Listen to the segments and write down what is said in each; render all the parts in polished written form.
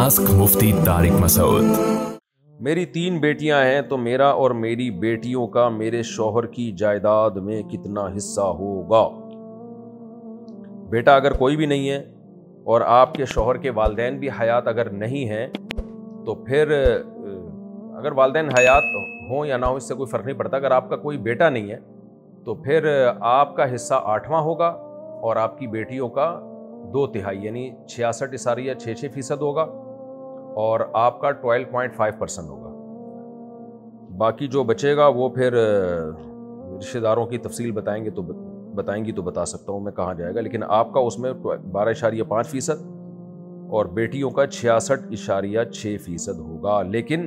Ask मुफ्ती तारिक मसूद। मेरी 3 बेटियां हैं तो मेरा और मेरी बेटियों का मेरे शौहर की जायदाद में कितना हिस्सा होगा? बेटा अगर कोई भी नहीं है और आपके शौहर के वालिदैन भी हयात अगर नहीं हैं तो फिर अगर वालिदैन हयात हों या ना हो इससे कोई फ़र्क नहीं पड़ता। अगर आपका कोई बेटा नहीं है तो फिर आपका हिस्सा 8वां होगा और आपकी बेटियों का 2/3 यानी 66.66% होगा और आपका 12.5% होगा। बाकी जो बचेगा वो फिर रिश्तेदारों की तफसील बताएंगी तो बता सकता हूँ मैं कहाँ जाएगा, लेकिन आपका उसमें 12.5% और बेटियों का 66.6% होगा। लेकिन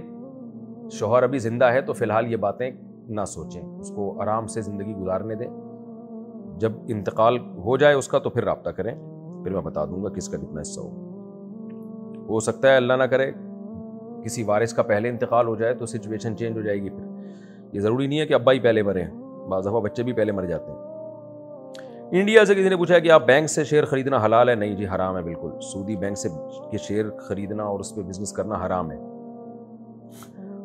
शौहर अभी ज़िंदा है तो फ़िलहाल ये बातें ना सोचें, उसको आराम से ज़िंदगी गुजारने दें। जब इंतकाल हो जाए उसका तो फिर राब्ता करें, फिर मैं बता दूंगा किसका कितना हिस्सा हो सकता है अल्लाह ना करे किसी वारिस का पहले इंतकाल हो जाए तो सिचुएशन चेंज हो जाएगी। फिर ये ज़रूरी नहीं है कि अब्बा ही पहले मरे, बाज़ दफ़ा बच्चे भी पहले मर जाते हैं। इंडिया से किसी ने पूछा है कि आप बैंक से शेयर खरीदना हलाल है? नहीं जी, हराम है बिल्कुल। सूदी बैंक से के शेयर खरीदना और उस पर बिजनेस करना हराम है।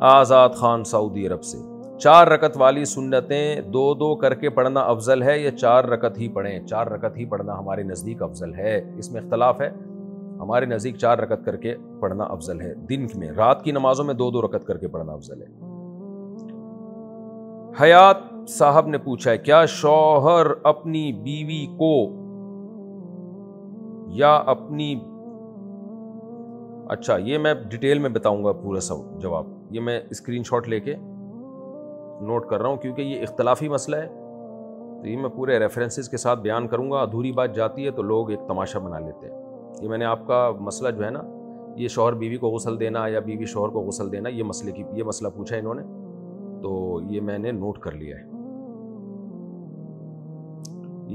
आज़ाद खान सऊदी अरब से 4 रकत वाली सुन्नतें 2-2 करके पढ़ना अफजल है या 4 रकत ही पढ़ें? 4 रकत ही पढ़ना हमारे नज़दीक अफजल है, इसमें इख्तलाफ है। हमारे नज़दीक 4 रकत करके पढ़ना अफजल है। दिन में रात की नमाजों में 2-2 रकत करके पढ़ना अफजल है। हयात साहब ने पूछा है क्या शौहर अपनी बीवी को या अपनी अच्छा ये मैं डिटेल में बताऊंगा पूरा सब जवाब, ये मैं स्क्रीनशॉट लेके नोट कर रहा हूं क्योंकि ये इख्तलाफी मसला है, तो ये मैं पूरे रेफरेंसेस के साथ बयान करूंगा। अधूरी बात जाती है तो लोग एक तमाशा बना लेते हैं। ये मैंने आपका मसला जो है ना, ये शौहर बीवी को गुस्ल देना या बीवी शौहर को गुस्ल देना, ये मसला पूछा है इन्होंने, तो ये मैंने नोट कर लिया है।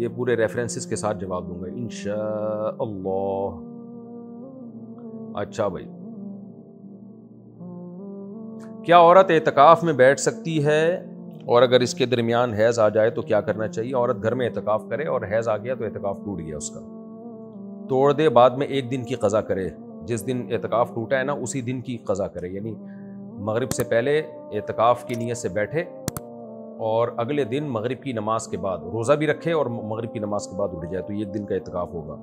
ये पूरे रेफरेंसेस के साथ जवाब दूंगा इंशाअल्लाह। अच्छा भाई, क्या औरत एतकाफ में बैठ सकती है और अगर इसके दरमियान हैज़ आ जाए तो क्या करना चाहिए? औरत घर में एतकाफ करे और हैज़ आ गया तो एतकाफ टूट गया उसका, तोड़ दे, बाद में 1 दिन की क़ज़ा करे। जिस दिन एतकाफ टूटा है ना उसी दिन की क़ज़ा करे, यानी मगरिब से पहले एतकाफ की नीयत से बैठे और अगले दिन मगरिब की नमाज के बाद रोज़ा भी रखे और मगरिब की नमाज के बाद उठ जाए तो 1 दिन का एतकाफ होगा।